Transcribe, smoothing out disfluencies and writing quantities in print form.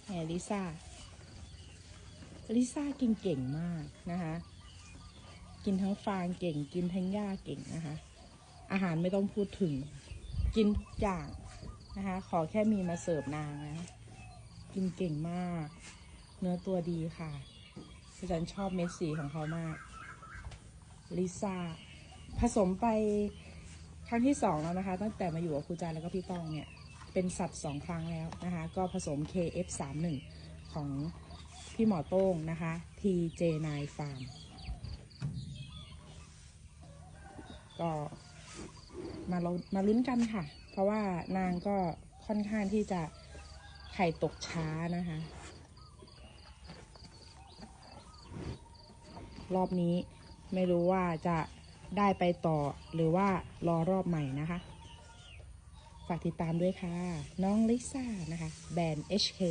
แหมลิซ่ากินเก่งมากนะคะกินทั้งฟางเก่งกินทั้งหญ้าเก่งนะคะอาหารไม่ต้องพูดถึงกินทุกอย่างนะคะขอแค่มีมาเสิร์ฟนางนะกินเก่งมากเนื้อตัวดีค่ะฉันชอบเม็ดสีของเขามากลิซ่าผสมไปครั้งที่2แล้วนะคะตั้งแต่มาอยู่กับครูจาแล้วก็พี่ต้องเนี่ยเป็นสัตว์2 ครั้งแล้วนะคะก็ผสม KF31 ของพี่หมอโต้งนะคะ TJ9 Farm ก็มาลุ้นกันค่ะเพราะว่านางก็ค่อนข้างที่จะไข่ตกช้านะคะรอบนี้ไม่รู้ว่าจะได้ไปต่อหรือว่ารอรอบใหม่นะคะฝากติดตามด้วยค่ะน้องลิซ่านะคะแบรนด์ HK